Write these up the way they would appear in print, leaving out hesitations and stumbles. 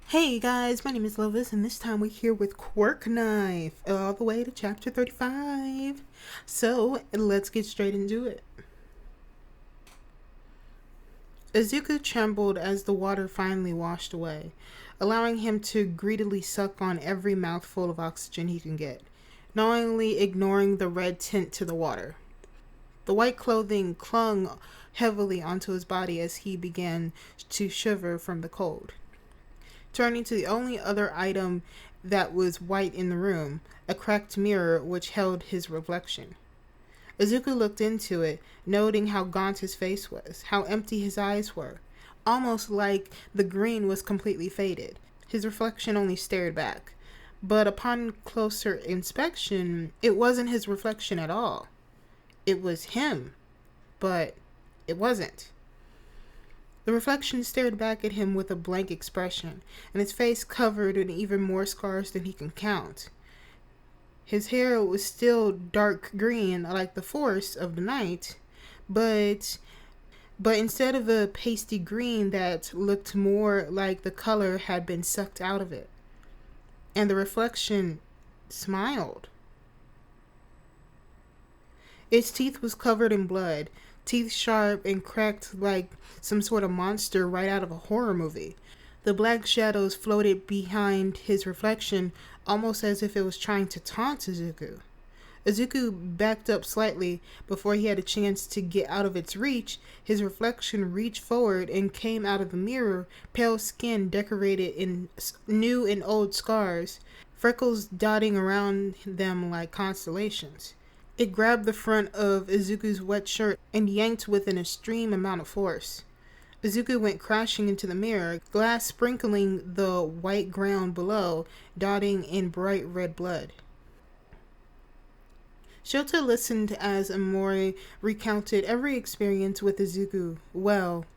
Hey guys, my name is Loveless, and this time we're here with Quirk Knife, all the way to chapter 35. So, let's get straight into it. Izuku trembled as the water finally washed away, allowing him to greedily suck on every mouthful of oxygen he can get, knowingly ignoring the red tint to the water. The white clothing clung heavily onto his body as he began to shiver from the cold. Turning to the only other item that was white in the room, a cracked mirror which held his reflection. Izuku looked into it, noting how gaunt his face was, how empty his eyes were, almost like the green was completely faded. His reflection only stared back, but upon closer inspection, it wasn't his reflection at all. It was him, but it wasn't. The reflection stared back at him with a blank expression, and his face covered in even more scars than he can count. His hair was still dark green like the forest of the night, but instead of a pasty green that looked more like the color had been sucked out of it. And the reflection smiled. Its teeth was covered in blood, teeth sharp and cracked like some sort of monster right out of a horror movie. The black shadows floated behind his reflection, almost as if it was trying to taunt Izuku. Izuku backed up slightly before he had a chance to get out of its reach. His reflection reached forward and came out of the mirror, pale skin decorated in new and old scars, freckles dotting around them like constellations. It grabbed the front of Izuku's wet shirt and yanked with an extreme amount of force. Izuku went crashing into the mirror, glass sprinkling the white ground below, dotting in bright red blood. Shota listened as Amori recounted every experience with Izuku,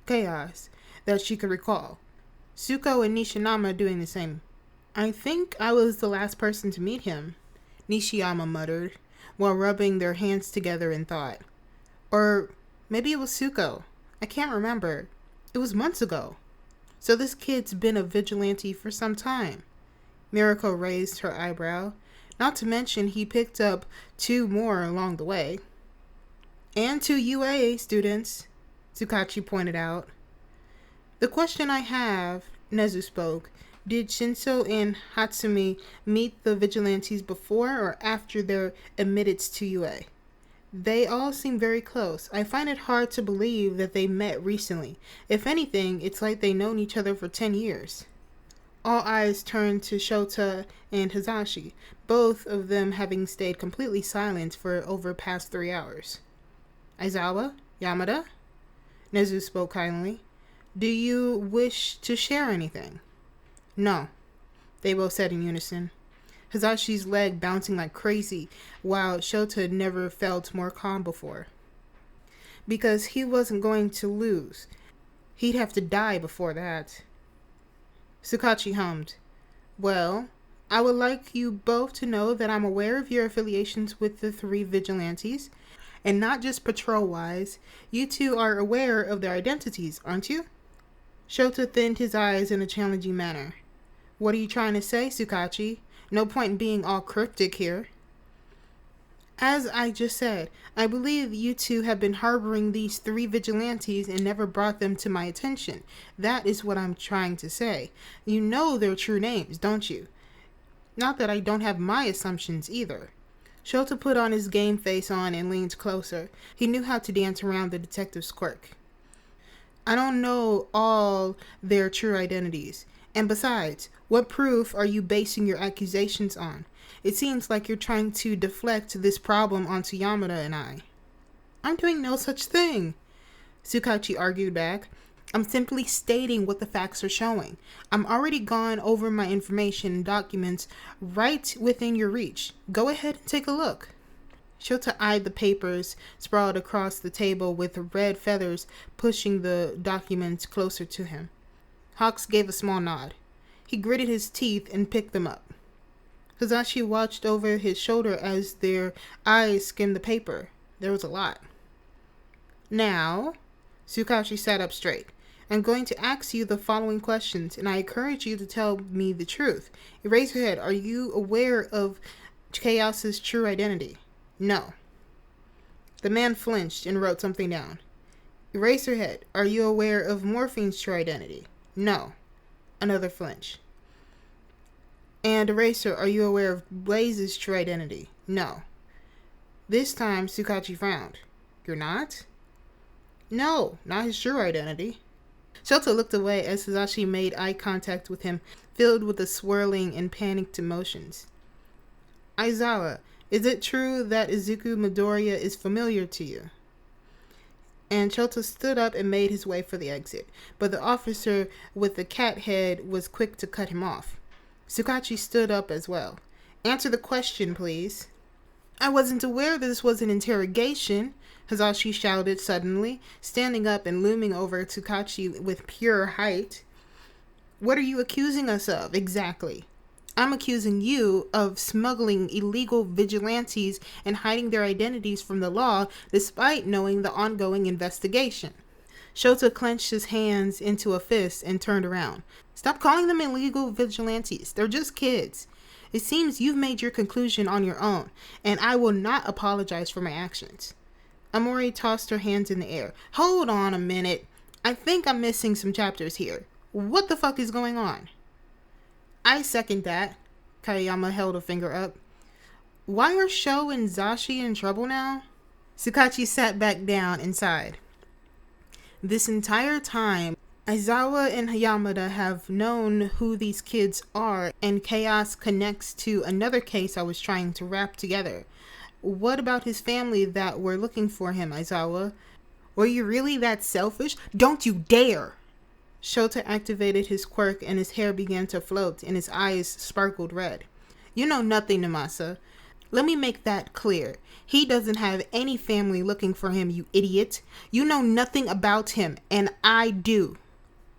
chaos, that she could recall. Suko and Nishiyama doing the same. "I think I was the last person to meet him," Nishiyama muttered, while rubbing their hands together in thought. Or maybe it was Suko. I can't remember. It was months ago. So this kid's been a vigilante for some time. Mirako raised her eyebrow. Not to mention he picked up 2 more along the way. And 2 UA students, Tsukachi pointed out. "The question I have," Nezu spoke, "did Shinso and Hatsumi meet the vigilantes before or after their admittance to UA? They all seem very close. I find it hard to believe that they met recently. If anything, it's like they've known each other for 10 years. All eyes turned to Shota and Hizashi, both of them having stayed completely silent for over past 3 hours. "Aizawa? Yamada?" Nezu spoke kindly. "Do you wish to share anything?" "No," they both said in unison. Hizashi's leg bouncing like crazy, while Shota never felt more calm before. Because he wasn't going to lose. He'd have to die before that. Tsukachi hummed. "Well, I would like you both to know that I'm aware of your affiliations with the 3 vigilantes, and not just patrol-wise. You 2 are aware of their identities, aren't you?" Shota thinned his eyes in a challenging manner. "What are you trying to say, Tsukachi? No point in being all cryptic here." "As I just said, I believe you 2 have been harboring these 3 vigilantes and never brought them to my attention. That is what I'm trying to say. You know their true names, don't you? Not that I don't have my assumptions either." Shota put on his game face on and leaned closer. He knew how to dance around the detective's quirk. "I don't know all their true identities. And besides, what proof are you basing your accusations on? It seems like you're trying to deflect this problem onto Yamada and I." "I'm doing no such thing," Tsukachi argued back. "I'm simply stating what the facts are showing. I'm already gone over my information and documents right within your reach. Go ahead and take a look." Shota eyed the papers sprawled across the table with red feathers pushing the documents closer to him. Hawks gave a small nod. He gritted his teeth and picked them up. Hizashi watched over his shoulder as their eyes skimmed the paper. There was a lot. "Now," Tsukachi sat up straight. I'm going to ask you the following questions, and I encourage you to tell me the truth. Erase your head. Are you aware of Chaos's true identity? No. The man flinched and wrote something down. Eraserhead, are you aware of Morphine's true identity? No. Another flinch. And Eraser, are you aware of Blaze's true identity? No. This time, Tsukachi frowned. You're not? No, not his true identity. Shota looked away as Hisashi made eye contact with him, filled with the swirling and panicked emotions. Aizawa, is it true that Izuku Midoriya is familiar to you? And Shota stood up and made his way for the exit, but the officer with the cat head was quick to cut him off. Tsukachi stood up as well. Answer the question, please. I wasn't aware that this was an interrogation, Hisashi shouted suddenly, standing up and looming over Tsukachi with pure height. What are you accusing us of, exactly? I'm accusing you of smuggling illegal vigilantes and hiding their identities from the law despite knowing the ongoing investigation. Shota clenched his hands into a fist and turned around. Stop calling them illegal vigilantes. They're just kids. It seems you've made your conclusion on your own, and I will not apologize for my actions. Amori tossed her hands in the air. Hold on a minute. I think I'm missing some chapters here. What the fuck is going on? I second that. Kayama held a finger up. Why are Sho and Zashi in trouble now? Tsukachi sat back down and sighed. This entire time, Aizawa and Hayamada have known who these kids are, and Chaos connects to another case I was trying to wrap together. What about his family that were looking for him, Aizawa? Were you really that selfish? Don't you dare! Shota activated his quirk and his hair began to float and his eyes sparkled red. You know nothing, Namasa. Let me make that clear. He doesn't have any family looking for him, you idiot. You know nothing about him, and I do.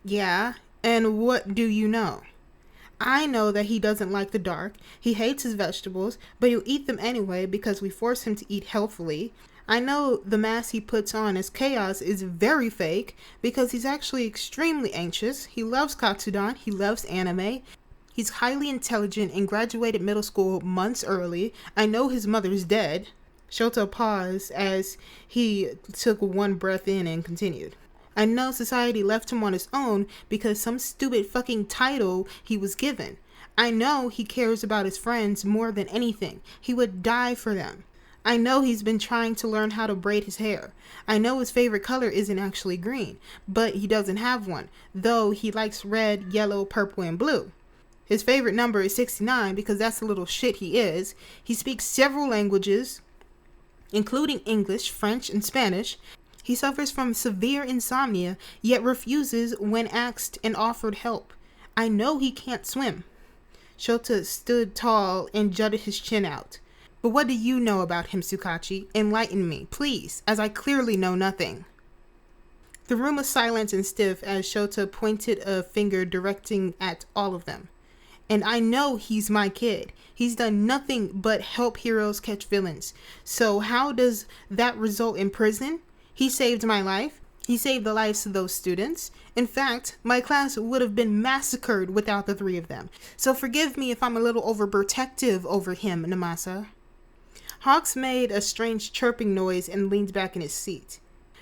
Yeah, and what do you know? I know that he doesn't like the dark. He hates his vegetables, but he'll eat them anyway because we force him to eat healthfully. I know the mask he puts on as Chaos is very fake because he's actually extremely anxious. He loves Katsudan. He loves anime. He's highly intelligent and graduated middle school months early. I know his mother's dead. Shota paused as he took one breath in and continued. I know society left him on his own because some stupid fucking title he was given. I know he cares about his friends more than anything. He would die for them. I know he's been trying to learn how to braid his hair. I know his favorite color isn't actually green, but he doesn't have one, though he likes red, yellow, purple, and blue. His favorite number is 69 because that's the little shit he is. He speaks several languages, including English, French, and Spanish. He suffers from severe insomnia, yet refuses when asked and offered help. I know he can't swim. Shota stood tall and jutted his chin out. But what do you know about him, Tsukachi? Enlighten me, please, as I clearly know nothing. The room was silent and stiff as Shota pointed a finger directing at all of them. And I know he's my kid. He's done nothing but help heroes catch villains. So how does that result in prison? He saved my life. He saved the lives of those students. In fact, my class would have been massacred without the three of them. So forgive me if I'm a little overprotective over him, Namasa. Hawks made a strange chirping noise and leaned back in his seat.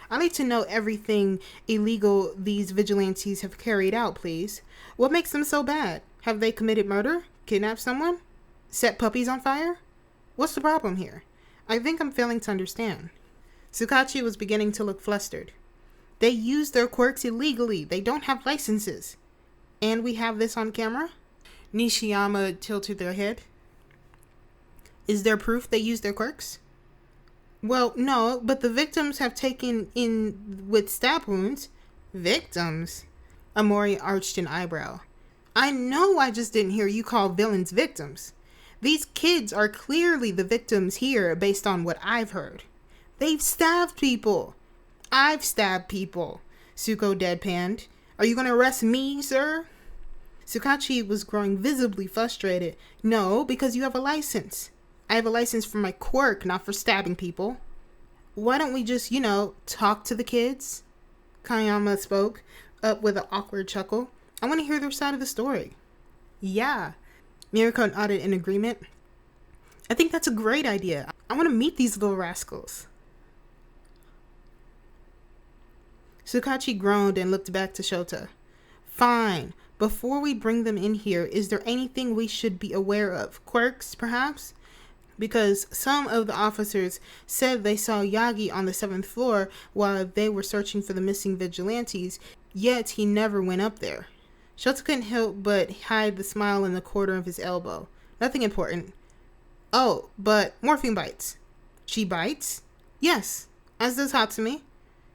I'd like to know everything illegal these vigilantes have carried out, please. What makes them so bad? Have they committed murder? Kidnapped someone? Set puppies on fire? What's the problem here? I think I'm failing to understand. Tsukachi was beginning to look flustered. They use their quirks illegally. They don't have licenses. And we have this on camera? Nishiyama tilted their head. Is there proof they use their quirks? Well, no, but the victims have taken in with stab wounds. Victims? Amori arched an eyebrow. I know I just didn't hear you call villains victims. These kids are clearly the victims here based on what I've heard. They've stabbed people. I've stabbed people. Tsuko deadpanned. Are you going to arrest me, sir? Tsukachi was growing visibly frustrated. No, because you have a license. I have a license for my quirk, not for stabbing people. Why don't we just, talk to the kids? Kayama spoke. up with an awkward chuckle. I want to hear their side of the story. Yeah, Mirko nodded in agreement. I think that's a great idea. I want to meet these little rascals. Sukachi groaned and looked back to Shota. Fine. Before we bring them in here, is there anything we should be aware of? Quirks, perhaps? Because some of the officers said they saw Yagi on the 7th floor while they were searching for the missing vigilantes, yet he never went up there. Shota couldn't help but hide the smile in the corner of his elbow. Nothing important. Oh, but morphine bites. She bites? Yes, as does Hatsumi.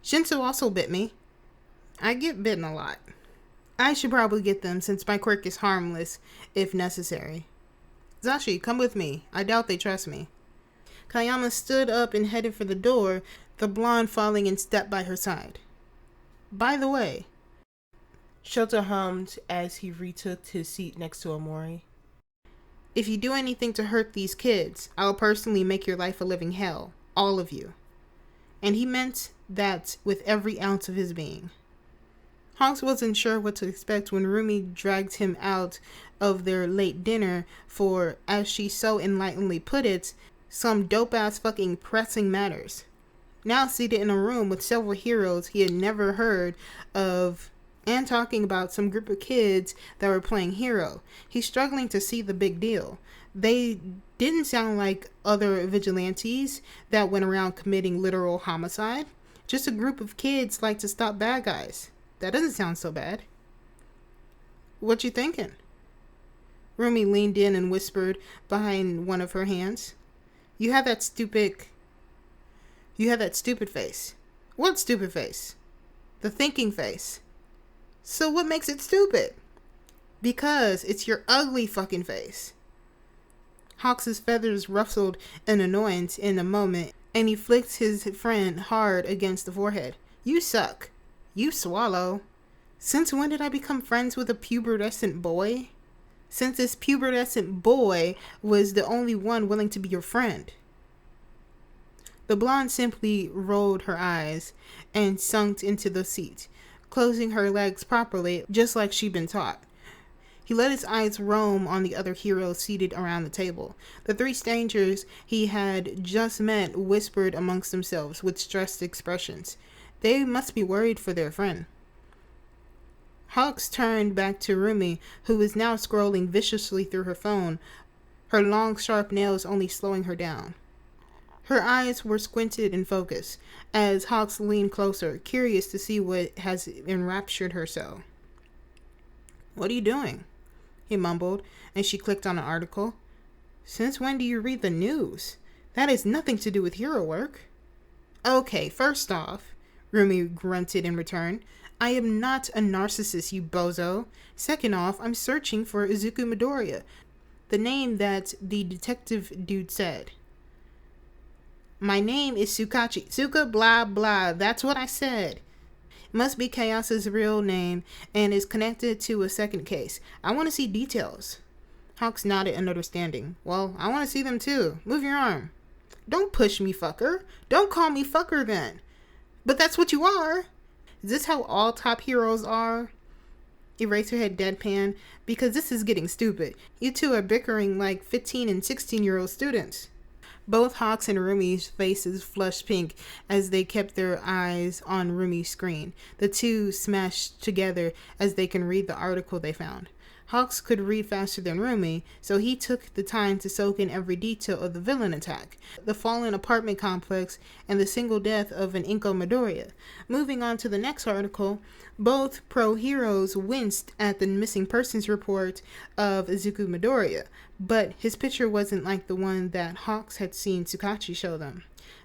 Shinso also bit me. I get bitten a lot. I should probably get them since my quirk is harmless, if necessary. Zashi, come with me. I doubt they trust me. Kayama stood up and headed for the door, the blonde falling in step by her side. By the way, Shota hummed as he retook his seat next to Omori. If you do anything to hurt these kids, I'll personally make your life a living hell. All of you. And he meant that with every ounce of his being. Hawks wasn't sure what to expect when Rumi dragged him out of their late dinner for, as she so enlighteningly put it, some dope-ass fucking pressing matters. Now seated in a room with several heroes he had never heard of and talking about some group of kids that were playing hero, he's struggling to see the big deal. They didn't sound like other vigilantes that went around committing literal homicide. Just a group of kids like to stop bad guys. That doesn't sound so bad. What you thinking? Rumi leaned in and whispered behind one of her hands. You have that stupid face. What stupid face? The thinking face. So what makes it stupid? Because it's your ugly fucking face. Hawks' feathers rustled in annoyance in a moment, and he flicked his friend hard against the forehead. You suck. You swallow. Since when did I become friends with a pubescent boy? Since this pubescent boy was the only one willing to be your friend. The blonde simply rolled her eyes and sunk into the seat, closing her legs properly, just like she'd been taught. He let his eyes roam on the other heroes seated around the table. The 3 strangers he had just met whispered amongst themselves with stressed expressions. They must be worried for their friend. Hawks turned back to Rumi, who was now scrolling viciously through her phone, her long, sharp nails only slowing her down. Her eyes were squinted in focus, as Hawks leaned closer, curious to see what has enraptured her so. What are you doing? He mumbled, and she clicked on an article. Since when do you read the news? That has nothing to do with hero work. Okay, first off, Rumi grunted in return, I am not a narcissist, you bozo. Second off, I'm searching for Izuku Midoriya, the name that the detective dude said. My name is Sukachi. Suka blah blah, that's what I said. It must be Chaos's real name and is connected to a second case. I want to see details. Hawks nodded in understanding. Well, I want to see them too. Move your arm. Don't push me, fucker. Don't call me fucker then. But that's what you are. Is this how all top heroes are? Eraserhead deadpan, because this is getting stupid. You two are bickering like 15 and 16-year-old students. Both Hawks and Rumi's faces flushed pink as they kept their eyes on Rumi's screen. The two smashed together as they can read the article they found. Hawks could read faster than Rumi, so he took the time to soak in every detail of the villain attack, the fallen apartment complex, and the single death of an Inko Midoriya. Moving on to the next article, both pro-heroes winced at the missing persons report of Izuku Midoriya, but his picture wasn't like the one that Hawks had seen Tsukachi show them.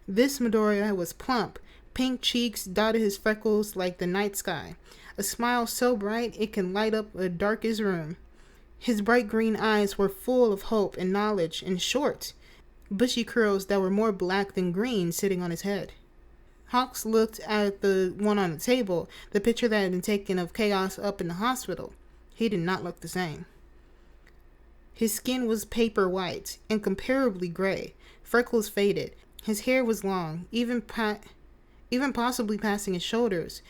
This Midoriya was plump, pink cheeks dotted his freckles like the night sky. A smile so bright it can light up the darkest room. His bright green eyes were full of hope and knowledge and short, bushy curls that were more black than green sitting on his head. Hawks looked at the one on the table, the picture that had been taken of Chaos up in the hospital. He did not look the same. His skin was paper white, incomparably gray, freckles faded. His hair was long, even possibly passing his shoulders,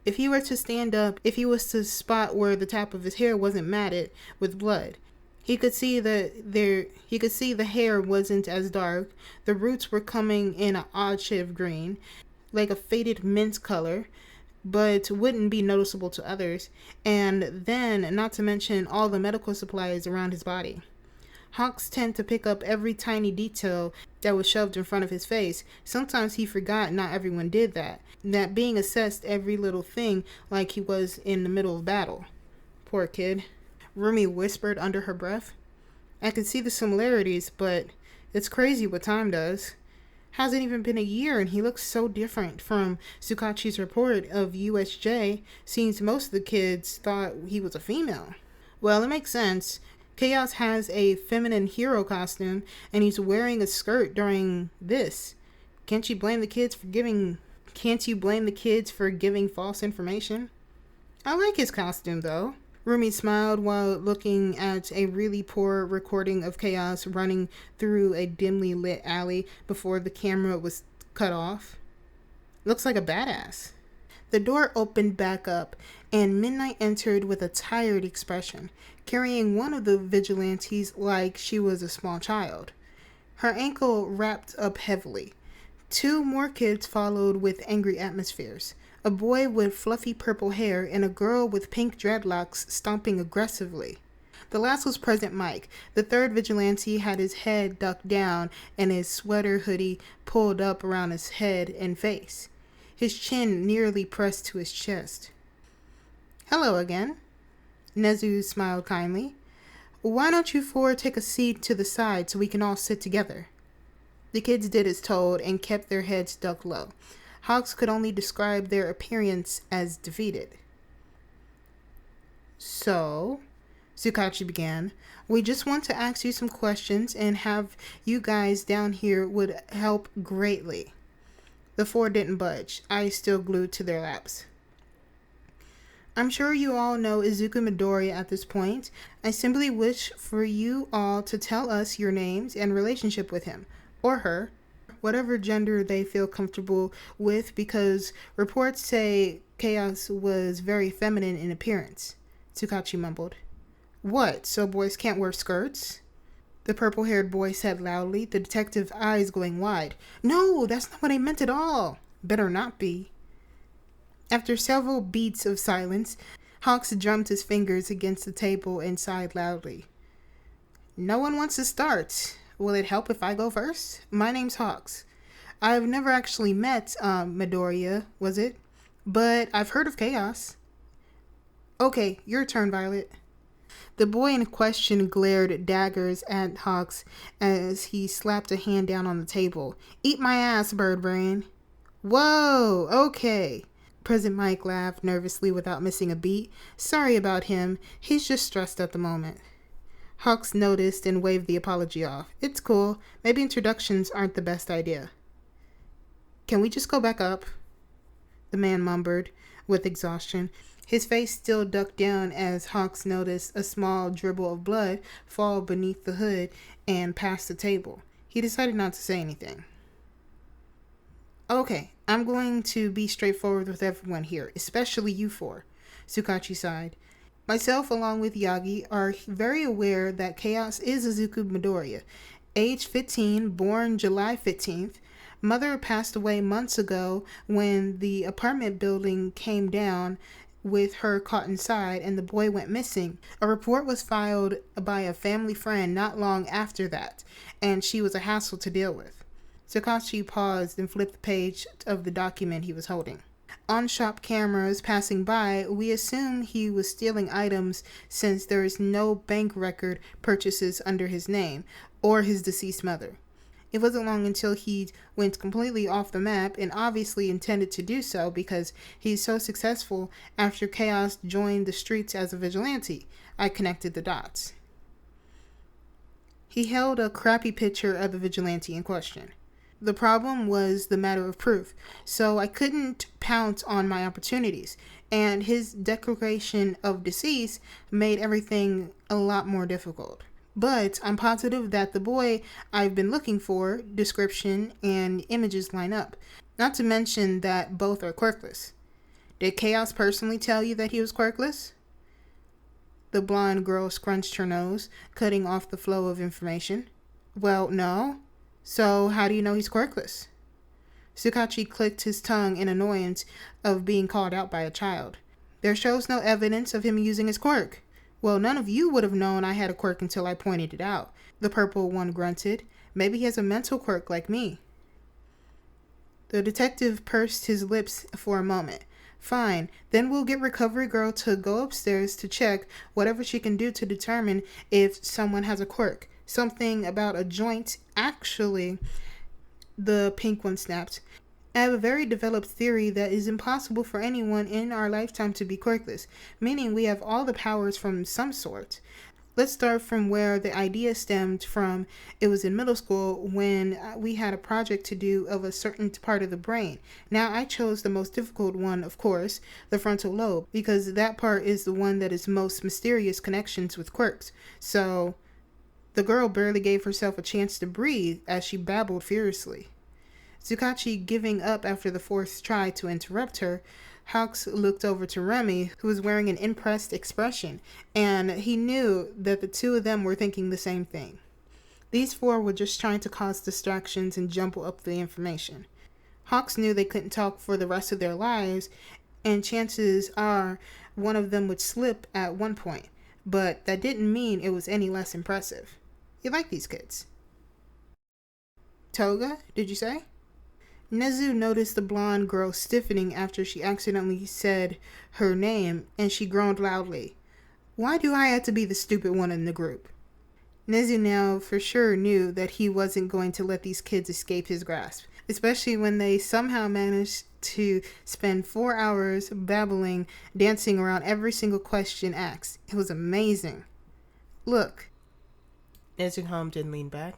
If he were to stand up, if he was to spot where the top of his hair wasn't matted with blood, he could see the hair wasn't as dark. The roots were coming in an odd shade of green, like a faded mint color, but wouldn't be noticeable to others. And then, not to mention all the medical supplies around his body. Hawks tend to pick up every tiny detail that was shoved in front of his face. Sometimes he forgot not everyone did that. That being assessed every little thing like he was in the middle of battle. Poor kid. Rumi whispered under her breath. I could see the similarities, but it's crazy what time does. Hasn't even been a year and he looks so different from Tsukachi's report of USJ. Seems most of the kids thought he was a female. Well, it makes sense. Chaos has a feminine hero costume, and he's wearing a skirt during this. Can't you blame the kids for giving false information? I like his costume, though. Rumi smiled while looking at a really poor recording of Chaos running through a dimly lit alley before the camera was cut off. Looks like a badass. The door opened back up, and Midnight entered with a tired expression, carrying one of the vigilantes like she was a small child. Her ankle wrapped up heavily. 2 more kids followed with angry atmospheres. A boy with fluffy purple hair and a girl with pink dreadlocks stomping aggressively. The last was President Mike. The third vigilante had his head ducked down and his sweater hoodie pulled up around his head and face. His chin nearly pressed to his chest. Hello again. Nezu smiled kindly. Why don't you 4 take a seat to the side so we can all sit together? The kids did as told and kept their heads ducked low. Hawks could only describe their appearance as defeated. So, Tsukachi began, we just want to ask you some questions and have you guys down here would help greatly. The 4 didn't budge, eyes still glued to their laps. I'm sure you all know Izuku Midoriya at this point. I simply wish for you all to tell us your names and relationship with him, or her, whatever gender they feel comfortable with, because reports say Chaos was very feminine in appearance. Tsukachi mumbled. What, so boys can't wear skirts? The purple-haired boy said loudly, the detective's eyes going wide. No, that's not what I meant at all. Better not be. After several beats of silence, Hawks drummed his fingers against the table and sighed loudly. No one wants to start. Will it help if I go first? My name's Hawks. I've never actually met Midoriya, was it? But I've heard of Chaos. Okay, your turn, Violet. The boy in question glared daggers at Hawks as he slapped a hand down on the table. Eat my ass, bird brain. Whoa, okay. President Mike laughed nervously without missing a beat. Sorry about him. He's just stressed at the moment. Hawks noticed and waved the apology off. It's cool. Maybe introductions aren't the best idea. Can we just go back up? The man mumbled with exhaustion. His face still ducked down as Hawks noticed a small dribble of blood fall beneath the hood and past the table. He decided not to say anything. Okay, I'm going to be straightforward with everyone here, especially you 4, Tsukachi sighed. Myself, along with Yagi, are very aware that Chaos is Izuku Midoriya. Age 15, born July 15th. Mother passed away months ago when the apartment building came down with her caught inside and the boy went missing. A report was filed by a family friend not long after that, and she was a hassle to deal with. Tsukachi paused and flipped the page of the document he was holding. On shop cameras passing by, we assume he was stealing items since there is no bank record purchases under his name or his deceased mother. It wasn't long until he went completely off the map and obviously intended to do so because he's so successful after Chaos joined the streets as a vigilante. I connected the dots. He held a crappy picture of the vigilante in question. The problem was the matter of proof, so I couldn't pounce on my opportunities, and his declaration of decease made everything a lot more difficult. But I'm positive that the boy I've been looking for, description and images line up, not to mention that both are quirkless. Did Chaos personally tell you that he was quirkless? The blonde girl scrunched her nose, cutting off the flow of information. Well, no. So how do you know he's quirkless? Tsukachi clicked his tongue in annoyance of being called out by a child. There shows no evidence of him using his quirk. Well, none of you would have known I had a quirk until I pointed it out, the purple one grunted. Maybe he has a mental quirk like me. The detective pursed his lips for a moment. Fine, then we'll get Recovery Girl to go upstairs to check whatever she can do to determine if someone has a quirk. Something about a joint. Actually, the pink one snapped. I have a very developed theory that is impossible for anyone in our lifetime to be quirkless, meaning we have all the powers from some sort. Let's start from where the idea stemmed from. It was in middle school when we had a project to do of a certain part of the brain. Now, I chose the most difficult one, of course, the frontal lobe, because that part is the one that is most mysterious connections with quirks. So, the girl barely gave herself a chance to breathe as she babbled furiously. Tsukachi giving up after the fourth try to interrupt her, Hawks looked over to Remy, who was wearing an impressed expression, and he knew that the two of them were thinking the same thing. These four were just trying to cause distractions and jumble up the information. Hawks knew they couldn't talk for the rest of their lives, and chances are one of them would slip at one point, but that didn't mean it was any less impressive. You like these kids. Toga, did you say? Nezu noticed the blonde girl stiffening after she accidentally said her name, and she groaned loudly. Why do I have to be the stupid one in the group? Nezu now for sure knew that he wasn't going to let these kids escape his grasp, especially when they somehow managed to spend 4 hours babbling, dancing around every single question asked. It was amazing. Look. Nezu hummed and leaned back.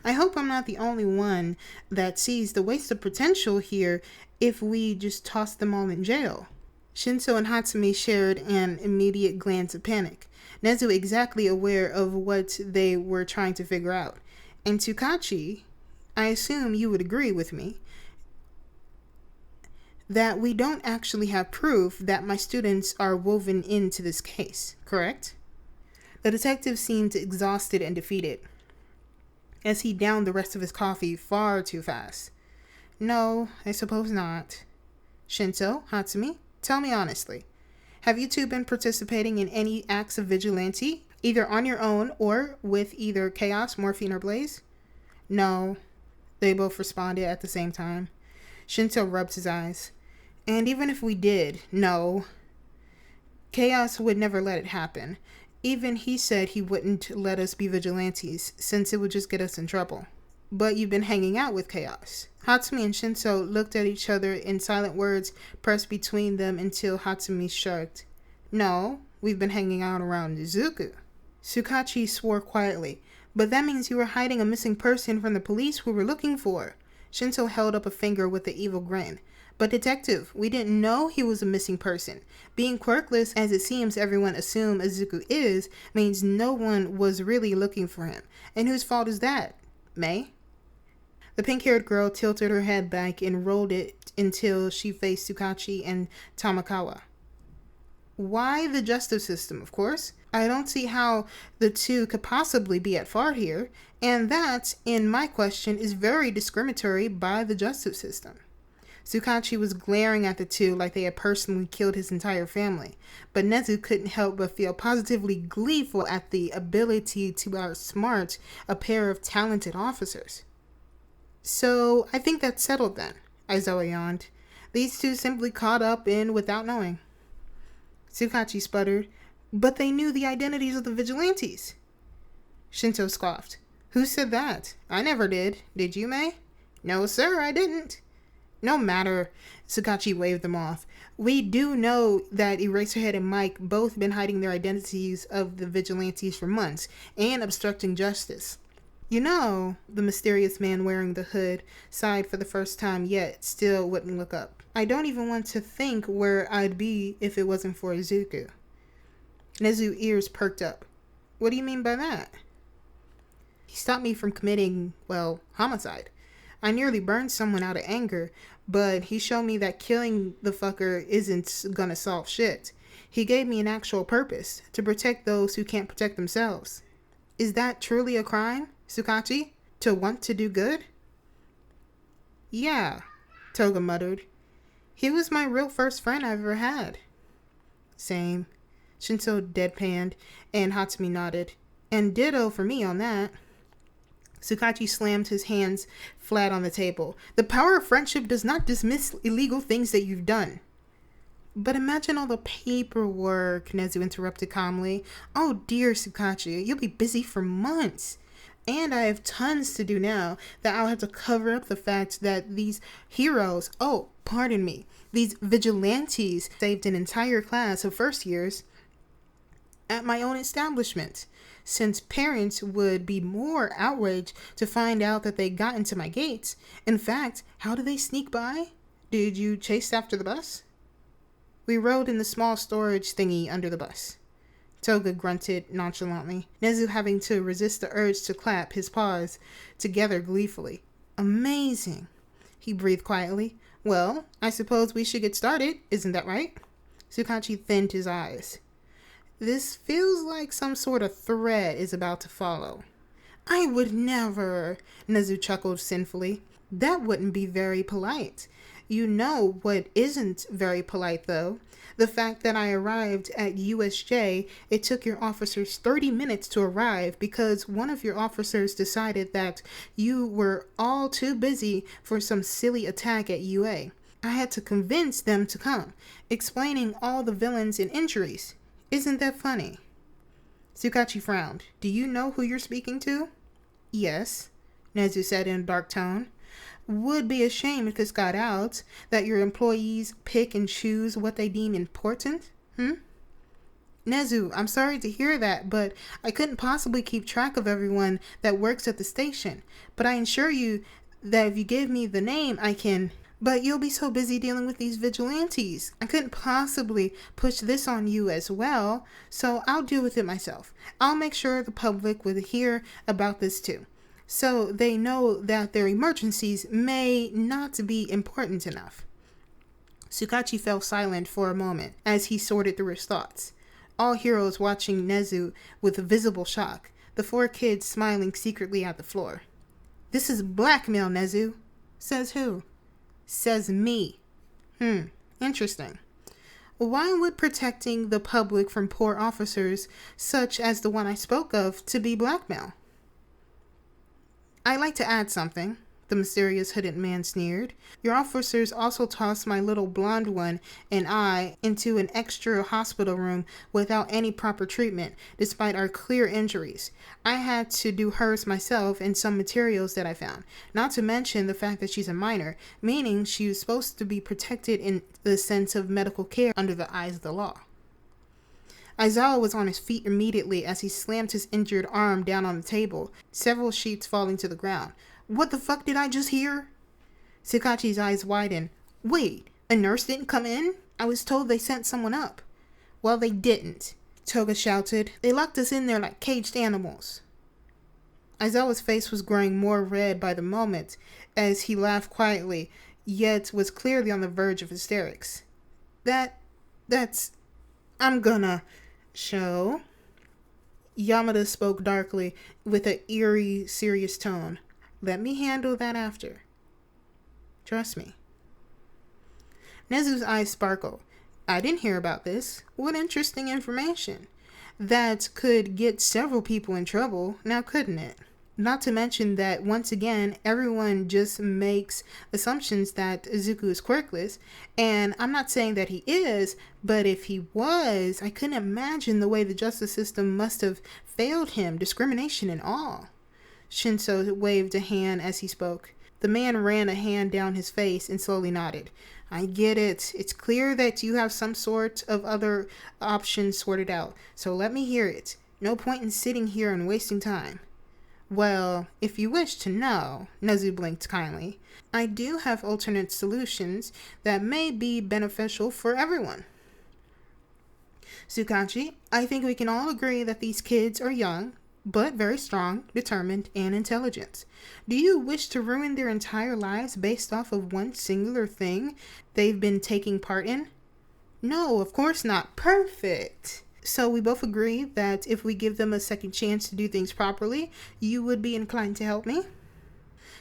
I hope I'm not the only one that sees the waste of potential here if we just toss them all in jail. Shinso and Hatsumi shared an immediate glance of panic, Nezu exactly aware of what they were trying to figure out. And Tsukachi, I assume you would agree with me, that we don't actually have proof that my students are woven into this case, correct? The detective seemed exhausted and defeated, as he downed the rest of his coffee far too fast. No, I suppose not. Shinso, Hatsumi, tell me honestly. Have you two been participating in any acts of vigilante, either on your own or with either Chaos, Morphine, or Blaze? No, they both responded at the same time. Shinso rubbed his eyes. And even if we did, no. Chaos would never let it happen. Even he said he wouldn't let us be vigilantes, since it would just get us in trouble. But you've been hanging out with Chaos. Hatsumi and Shinso looked at each other in silent words pressed between them until Hatsumi shrugged. No, we've been hanging out around Izuku. Tsukachi swore quietly. But that means you were hiding a missing person from the police we were looking for. Shinso held up a finger with an evil grin. But detective, we didn't know he was a missing person. Being quirkless, as it seems everyone assumed Izuku is, means no one was really looking for him. And whose fault is that? May? The pink-haired girl tilted her head back and rolled it until she faced Tsukachi and Tamakawa. Why the justice system, of course? I don't see how the two could possibly be at fault here, and that, in my question, is very discriminatory by the justice system. Tsukachi was glaring at the two like they had personally killed his entire family, but Nezu couldn't help but feel positively gleeful at the ability to outsmart a pair of talented officers. So, I think that's settled then, Aizawa yawned. These two simply caught up in without knowing. Tsukachi sputtered, but they knew the identities of the vigilantes. Shinto scoffed. Who said that? I never did. Did you, May? No, sir, I didn't. No matter, Tsukachi waved them off. We do know that Eraserhead and Mike both been hiding their identities of the vigilantes for months and obstructing justice. You know, the mysterious man wearing the hood sighed for the first time yet still wouldn't look up. I don't even want to think where I'd be if it wasn't for Izuku. Nezu's ears perked up. What do you mean by that? He stopped me from committing, well, homicide. I nearly burned someone out of anger, but he showed me that killing the fucker isn't gonna solve shit. He gave me an actual purpose, to protect those who can't protect themselves. Is that truly a crime, Tsukachi? To want to do good? Yeah, Toga muttered. He was my real first friend I've ever had. Same. Shinso deadpanned, and Hatsumi nodded. And ditto for me on that. Tsukachi slammed his hands flat on the table. The power of friendship does not dismiss illegal things that you've done. But imagine all the paperwork, Nezu interrupted calmly. Oh dear, Tsukachi, you'll be busy for months. And I have tons to do now that I'll have to cover up the fact that these heroes, these vigilantes saved an entire class of first years at my own establishment. Since parents would be more outraged to find out that they got into my gates. In fact, how did they sneak by? Did you chase after the bus? We rode in the small storage thingy under the bus. Toga grunted nonchalantly, Nezu having to resist the urge to clap his paws together gleefully. Amazing, he breathed quietly. Well, I suppose we should get started, isn't that right? Tsukachi thinned his eyes. This feels like some sort of threat is about to follow. I would never, Nezu chuckled sinfully. That wouldn't be very polite. You know what isn't very polite, though? The fact that I arrived at USJ, it took your officers 30 minutes to arrive because one of your officers decided that you were all too busy for some silly attack at UA. I had to convince them to come, explaining all the villains and injuries. Isn't that funny? Tsukachi frowned. Do you know who you're speaking to? Yes, Nezu said in a dark tone. Would be a shame if this got out, that your employees pick and choose what they deem important, Nezu, I'm sorry to hear that, but I couldn't possibly keep track of everyone that works at the station. But I assure you that if you give me the name, I can... But you'll be so busy dealing with these vigilantes. I couldn't possibly push this on you as well, so I'll deal with it myself. I'll make sure the public will hear about this too, so they know that their emergencies may not be important enough. Tsukachi fell silent for a moment as he sorted through his thoughts. All heroes watching Nezu with visible shock, the 4 kids smiling secretly at the floor. This is blackmail, Nezu. Says who? Says me. Interesting. Why would protecting the public from poor officers, such as the one I spoke of, to be blackmail? I'd like to add something, the mysterious hooded man sneered. Your officers also tossed my little blonde one and I into an extra hospital room without any proper treatment, despite our clear injuries. I had to do hers myself and some materials that I found, not to mention the fact that she's a minor, meaning she was supposed to be protected in the sense of medical care under the eyes of the law. Aizawa was on his feet immediately as he slammed his injured arm down on the table, several sheets falling to the ground. What the fuck did I just hear? Tsukachi's eyes widened. Wait, a nurse didn't come in? I was told they sent someone up. Well, they didn't, Toga shouted. They locked us in there like caged animals. Aizawa's face was growing more red by the moment as he laughed quietly, yet was clearly on the verge of hysterics. I'm gonna show. Yamada spoke darkly with an eerie, serious tone. Let me handle that after. Trust me. Nezu's eyes sparkled. I didn't hear about this. What interesting information. That could get several people in trouble, now couldn't it? Not to mention that, once again, everyone just makes assumptions that Izuku is quirkless, and I'm not saying that he is, but if he was, I couldn't imagine the way the justice system must have failed him, discrimination and all. Shinso waved a hand as he spoke. The man ran a hand down his face and slowly nodded. I get it. It's clear that you have some sort of other options sorted out, so let me hear it. No point in sitting here and wasting time. Well, if you wish to know, Nezu blinked kindly, I do have alternate solutions that may be beneficial for everyone. Tsukachi, I think we can all agree that these kids are young, but very strong, determined, and intelligent. Do you wish to ruin their entire lives based off of one singular thing they've been taking part in? No, of course not. Perfect. So we both agree that if we give them a second chance to do things properly, you would be inclined to help me?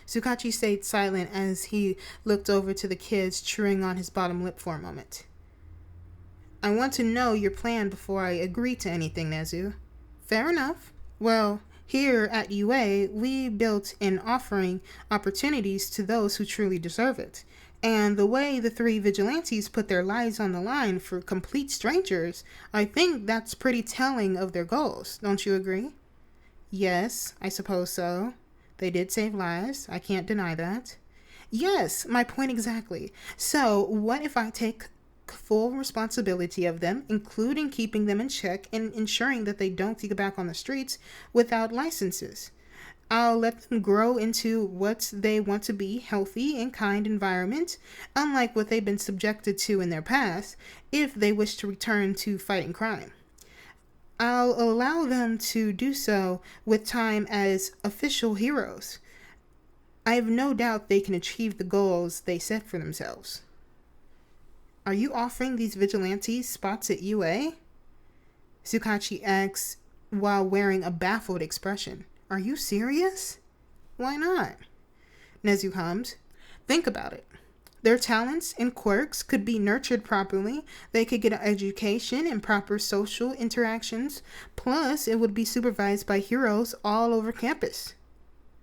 Sukachi stayed silent as he looked over to the kids, chewing on his bottom lip for a moment. I want to know your plan before I agree to anything, Nezu. Fair enough. Well, here at UA, we built in offering opportunities to those who truly deserve it. And the way the three vigilantes put their lives on the line for complete strangers, I think that's pretty telling of their goals. Don't you agree? Yes, I suppose so. They did save lives. I can't deny that. Yes, my point exactly. So, what if I take full responsibility of them, including keeping them in check and ensuring that they don't get back on the streets without licenses? I'll let them grow into what they want to be, healthy and kind environment, unlike what they've been subjected to in their past, if they wish to return to fighting crime. I'll allow them to do so with time as official heroes. I have no doubt they can achieve the goals they set for themselves. Are you offering these vigilantes spots at UA? Sukachi asks while wearing a baffled expression. Are you serious? Why not? Nezu hums. Think about it. Their talents and quirks could be nurtured properly. They could get an education and proper social interactions. Plus, it would be supervised by heroes all over campus.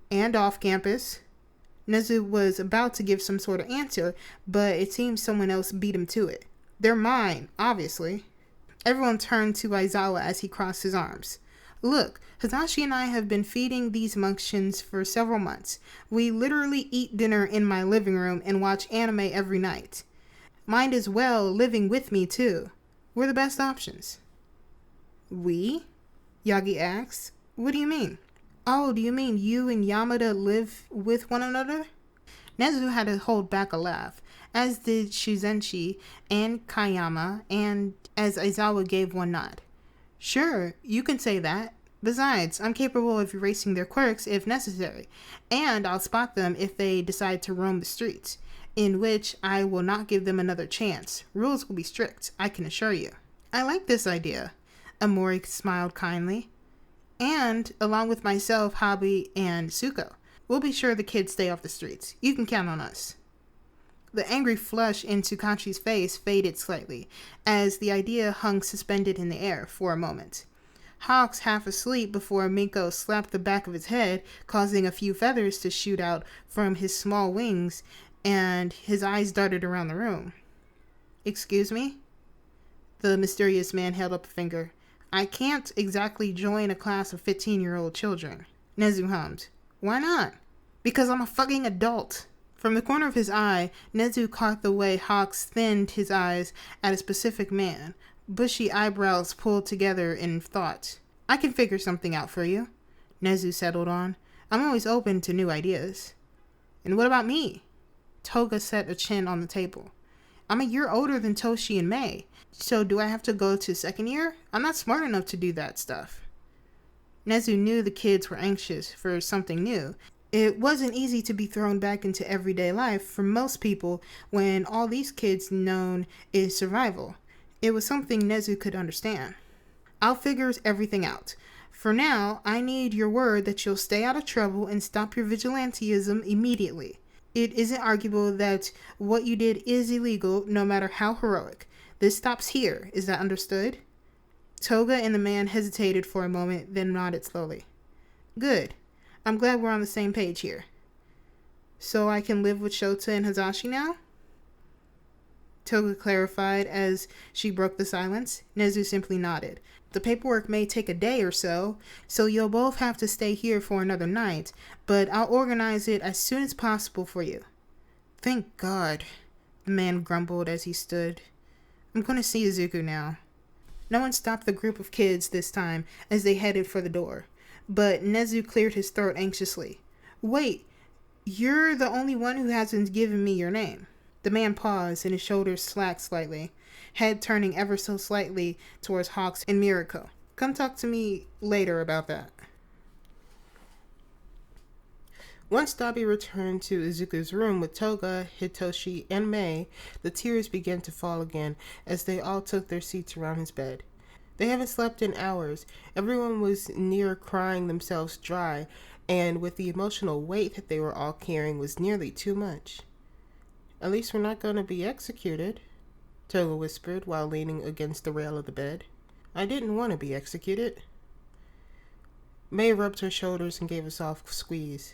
And off campus. Nezu was about to give some sort of answer, but it seems someone else beat him to it. They're mine, obviously. Everyone turned to Aizawa as he crossed his arms. Look, Hisashi and I have been feeding these munchkins for several months. We literally eat dinner in my living room and watch anime every night. Might as well living with me, too. We're the best options. We? Yagi asks. What do you mean? Oh, do you mean you and Yamada live with one another? Nezu had to hold back a laugh, as did Shizenshi and Kayama, and as Aizawa gave one nod. Sure, you can say that. Besides, I'm capable of erasing their quirks if necessary, and I'll spot them if they decide to roam the streets, in which I will not give them another chance. Rules will be strict, I can assure you. I like this idea. Amori smiled kindly. And, along with myself, Habi, and Suko, we'll be sure the kids stay off the streets. You can count on us. The angry flush in Tsukachi's face faded slightly, as the idea hung suspended in the air for a moment. Hawks half asleep before Miko slapped the back of his head, causing a few feathers to shoot out from his small wings, and his eyes darted around the room. Excuse me? The mysterious man held up a finger. I can't exactly join a class of 15-year-old children. Nezu hummed. Why not? Because I'm a fucking adult. From the corner of his eye, Nezu caught the way Hawks thinned his eyes at a specific man, bushy eyebrows pulled together in thought. I can figure something out for you. Nezu settled on. I'm always open to new ideas. And what about me? Toga set a chin on the table. I'm a year older than Toshi and Mei. So do I have to go to second year? I'm not smart enough to do that stuff. Nezu knew the kids were anxious for something new. It wasn't easy to be thrown back into everyday life for most people when all these kids known is survival. It was something Nezu could understand. I'll figure everything out. For now, I need your word that you'll stay out of trouble and stop your vigilantism immediately. It isn't arguable that what you did is illegal, no matter how heroic. This stops here. Is that understood? Toga and the man hesitated for a moment, then nodded slowly. Good. I'm glad we're on the same page here. So I can live with Shota and Hisashi now? Toga clarified as she broke the silence. Nezu simply nodded. The paperwork may take a day or so you'll both have to stay here for another night, but I'll organize it as soon as possible for you. Thank God, the man grumbled as he stood. I'm going to see Izuku now. No one stopped the group of kids this time as they headed for the door, but Nezu cleared his throat anxiously. Wait, you're the only one who hasn't given me your name. The man paused and his shoulders slacked slightly, head turning ever so slightly towards Hawks and Mirako. Come talk to me later about that. Once Dabi returned to Izuku's room with Toga, Hitoshi, and Mei, the tears began to fall again as they all took their seats around his bed. They haven't slept in hours. Everyone was near crying themselves dry, and with the emotional weight that they were all carrying was nearly too much. "At least we're not going to be executed," Toga whispered while leaning against the rail of the bed. "I didn't want to be executed." Mei rubbed her shoulders and gave a soft squeeze.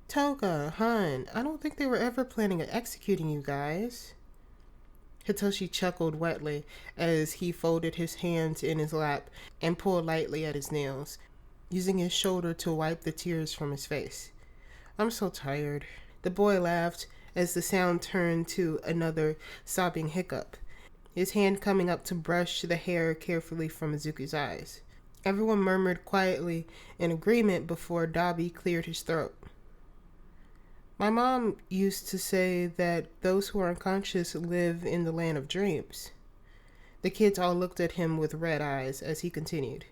"Toga, hun, I don't think they were ever planning on executing you guys." Hitoshi chuckled wetly as he folded his hands in his lap and pulled lightly at his nails, using his shoulder to wipe the tears from his face. "I'm so tired." The boy laughed as the sound turned to another sobbing hiccup, his hand coming up to brush the hair carefully from Izuku's eyes. Everyone murmured quietly in agreement before Dabi cleared his throat. "My mom used to say that those who are unconscious live in the land of dreams." The kids all looked at him with red eyes as he continued.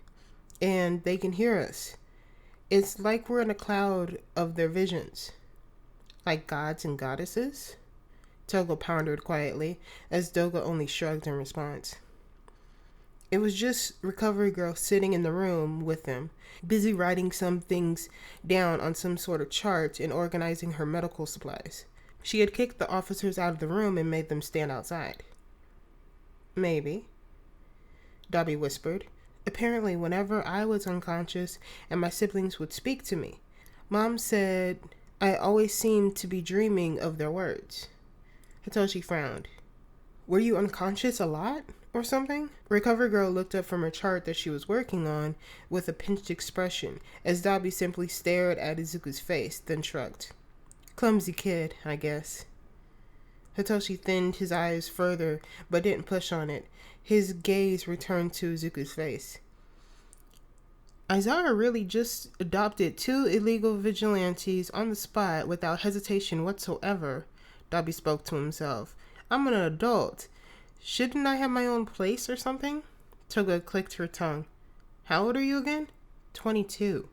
"And they can hear us. It's like we're in a cloud of their visions." "Like gods and goddesses?" Toga pondered quietly, as Doga only shrugged in response. It was just Recovery Girl sitting in the room with them, busy writing some things down on some sort of chart and organizing her medical supplies. She had kicked the officers out of the room and made them stand outside. "Maybe," Dobby whispered. "Apparently, whenever I was unconscious and my siblings would speak to me, Mom said I always seemed to be dreaming of their words." Hitoshi frowned. "Were you unconscious a lot? Or something?" Recovery Girl looked up from her chart that she was working on with a pinched expression as Dabi simply stared at Izuku's face, then shrugged. "Clumsy kid, I guess." Hitoshi thinned his eyes further, but didn't push on it. His gaze returned to Izuku's face. "Aizawa really just adopted 2 illegal vigilantes on the spot without hesitation whatsoever," Dabi spoke to himself. "I'm an adult. Shouldn't I have my own place or something?" Toga clicked her tongue. "How old are you again?" 22.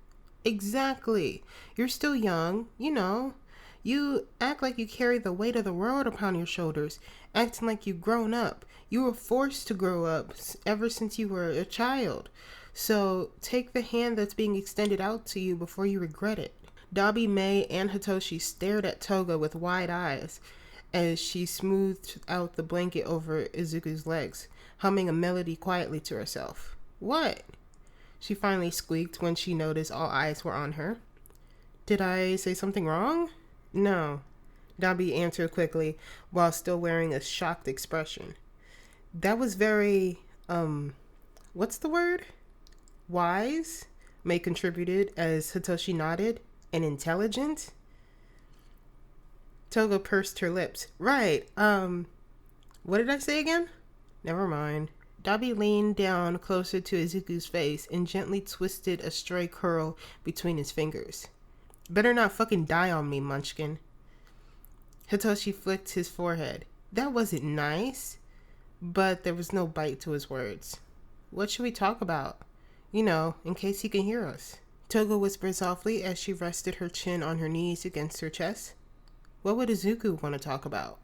"Exactly. You're still young, you know. You act like you carry the weight of the world upon your shoulders, acting like you've grown up. You were forced to grow up ever since you were a child. So take the hand that's being extended out to you before you regret it." Dabi, Mei, and Hitoshi stared at Toga with wide eyes as she smoothed out the blanket over Izuku's legs, humming a melody quietly to herself. "What?" she finally squeaked when she noticed all eyes were on her. "Did I say something wrong?" "No," Dabi answered quickly while still wearing a shocked expression. "That was very, what's the word?" "Wise," Mei contributed as Hitoshi nodded. "And intelligent?" Toga pursed her lips. "Right, what did I say again?" "Never mind." Dabi leaned down closer to Izuku's face and gently twisted a stray curl between his fingers. "Better not fucking die on me, Munchkin." Hitoshi flicked his forehead. That wasn't nice, but there was no bite to his words. "What should we talk about? You know, in case he can hear us." Toga whispered softly as she rested her chin on her knees against her chest. "What would Izuku want to talk about?"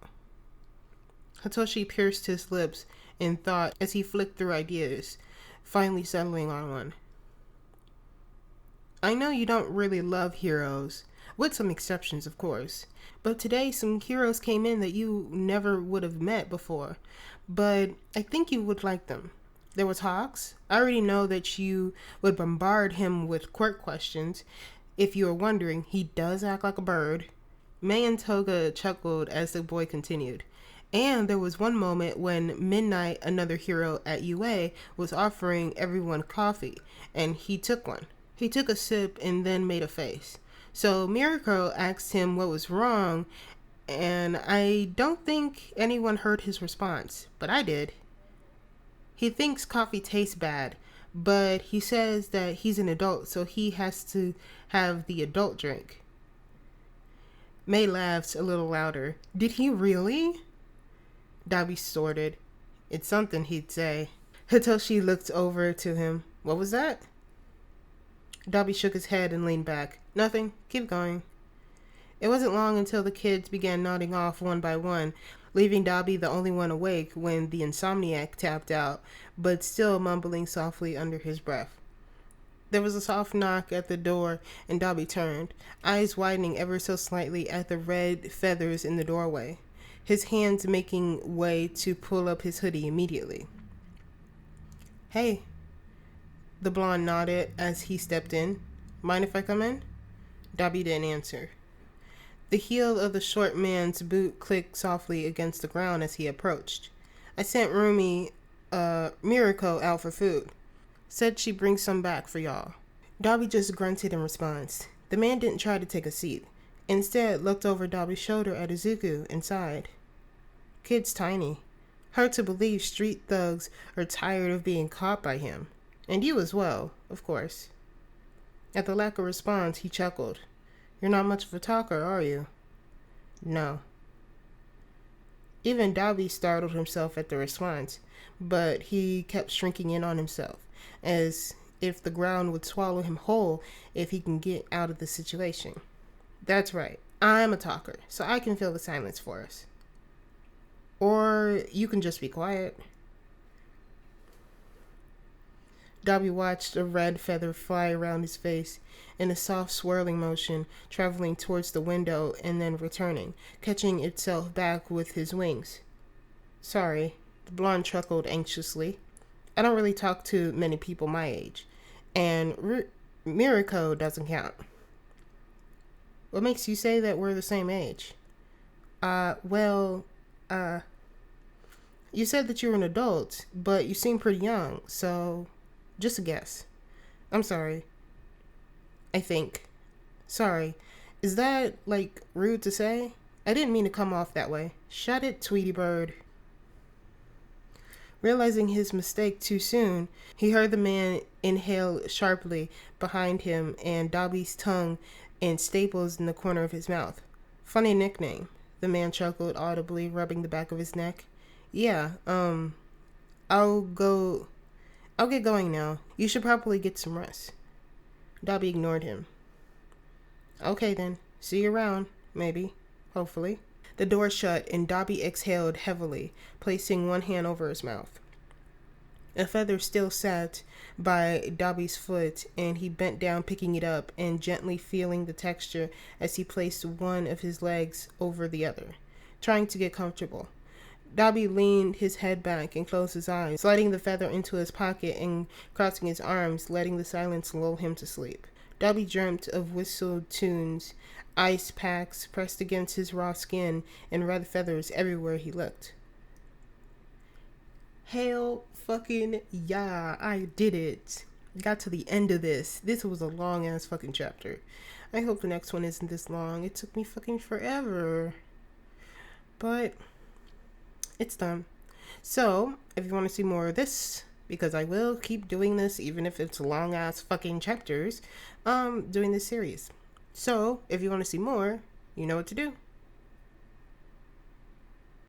Hitoshi pierced his lips in thought as he flicked through ideas, finally settling on one. "I know you don't really love heroes, with some exceptions, of course, but today some heroes came in that you never would have met before, but I think you would like them. There was Hawks. I already know that you would bombard him with Quirk questions. If you were wondering, he does act like a bird." Mei and Toga chuckled as the boy continued. "And there was one moment when Midnight, another hero at UA, was offering everyone coffee, and he took one. He took a sip and then made a face. So Miracle asked him what was wrong, and I don't think anyone heard his response, but I did. He thinks coffee tastes bad, but he says that he's an adult, so he has to have the adult drink." Mei laughed a little louder. "Did he really?" Dabi snorted. "It's something he'd say." Hitoshi looked over to him. "What was that?" Dabi shook his head and leaned back. "Nothing. Keep going." It wasn't long until the kids began nodding off one by one, leaving Dobby the only one awake when the insomniac tapped out, but still mumbling softly under his breath. There was a soft knock at the door, and Dobby turned, eyes widening ever so slightly at the red feathers in the doorway, his hands making way to pull up his hoodie immediately. "Hey." The blonde nodded as he stepped in. "Mind if I come in?" Dobby didn't answer. The heel of the short man's boot clicked softly against the ground as he approached. "I sent Rumi, Miracle out for food. Said she'd bring some back for y'all." Dobby just grunted in response. The man didn't try to take a seat. Instead, looked over Dobby's shoulder at Izuku and sighed. "Kid's tiny. Hard to believe street thugs are tired of being caught by him. And you as well, of course." At the lack of response, he chuckled. "You're not much of a talker, are you?" "No." Even Dobby startled himself at the response, but he kept shrinking in on himself, as if the ground would swallow him whole if he can get out of the situation. "That's right. I'm a talker, so I can fill the silence for us. Or you can just be quiet." Dobby watched a red feather fly around his face in a soft swirling motion, traveling towards the window and then returning, catching itself back with his wings. "Sorry," the blonde chuckled anxiously. "I don't really talk to many people my age, and Mirako doesn't count." "What makes you say that we're the same age?" You said that you were an adult, but you seem pretty young, so just a guess." "I'm sorry. I think. Sorry. Is that, like, rude to say? I didn't mean to come off that way." "Shut it, Tweety Bird." Realizing his mistake too soon, he heard the man inhale sharply behind him and Dobby's tongue and staples in the corner of his mouth. "Funny nickname," the man chuckled audibly, rubbing the back of his neck. "Yeah, I'll get going now. You should probably get some rest." Dobby ignored him. "Okay then. See you around. Maybe. Hopefully." The door shut and Dobby exhaled heavily, placing one hand over his mouth. A feather still sat by Dobby's foot, and he bent down, picking it up and gently feeling the texture as he placed one of his legs over the other, trying to get comfortable. Dobby leaned his head back and closed his eyes, sliding the feather into his pocket and crossing his arms, letting the silence lull him to sleep. Dobby dreamt of whistled tunes, ice packs pressed against his raw skin, and red feathers everywhere he looked. Hell fucking yeah, I did it. Got to the end of this. This was a long ass fucking chapter. I hope the next one isn't this long. It took me fucking forever. But it's done. So, if you want to see more of this, because I will keep doing this even if it's long ass fucking chapters, doing this series. So, if you want to see more, you know what to do.